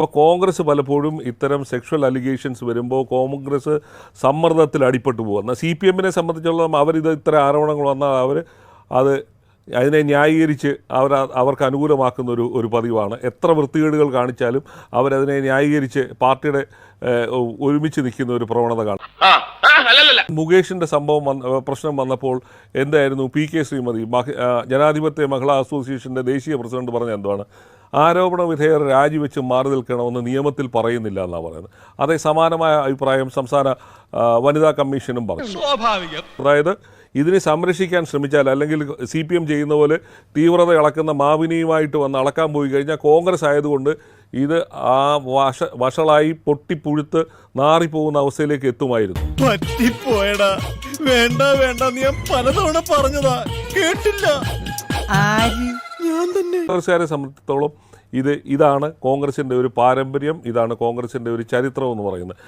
അപ്പോൾ കോൺഗ്രസ് പലപ്പോഴും ഇത്തരം സെക്ഷൽ അലിഗേഷൻസ് വരുമ്പോൾ കോൺഗ്രസ് സമ്മർദ്ദത്തിൽ അടിപ്പെട്ടു പോകുക. CPM-നെ സംബന്ധിച്ചിടത്തോളം അവരിത് ഇത്ര ആരോപണങ്ങൾ വന്നാൽ അതിനെ ന്യായീകരിച്ച് അവർക്ക് അനുകൂലമാക്കുന്ന ഒരു പതിവാണ്. എത്ര വൃത്തികേടുകൾ കാണിച്ചാലും അവരതിനെ ന്യായീകരിച്ച് പാർട്ടിയുടെ ഒരുമിച്ച് നിൽക്കുന്ന ഒരു പ്രവണത കാണും. മുകേഷിൻ്റെ പ്രശ്നം വന്നപ്പോൾ എന്തായിരുന്നു PK ശ്രീമതി ജനാധിപത്യ മഹിളാ അസോസിയേഷൻ്റെ ദേശീയ പ്രസിഡന്റ് പറഞ്ഞ എന്താണ്? ആരോപണ വിധേയർ രാജിവെച്ച് മാറി നിൽക്കണമെന്ന് നിയമത്തിൽ പറയുന്നില്ല എന്നാണ് പറയുന്നത്. അതേ സമാനമായ അഭിപ്രായം സംസ്ഥാന വനിതാ കമ്മീഷനും പറഞ്ഞു. അതായത് ഇതിനെ സംരക്ഷിക്കാൻ ശ്രമിച്ചാൽ, അല്ലെങ്കിൽ CPM ചെയ്യുന്ന പോലെ തീവ്രത ഇളക്കുന്ന മാവിനിയുമായിട്ട് വന്ന് അളക്കാൻ പോയി കഴിഞ്ഞാൽ കോൺഗ്രസ് ആയതുകൊണ്ട് ഇത് വഷളായി പൊട്ടിപ്പുഴുത്ത് നാറിപ്പോകുന്ന അവസ്ഥയിലേക്ക് എത്തുമായിരുന്നു. കോൺഗ്രസ്സുകാരെ സംബന്ധിച്ചിടത്തോളം ഇതാണ് കോൺഗ്രസിന്റെ ഒരു പാരമ്പര്യം, ഇതാണ് കോൺഗ്രസിന്റെ ഒരു ചരിത്രം എന്ന് പറയുന്നത്.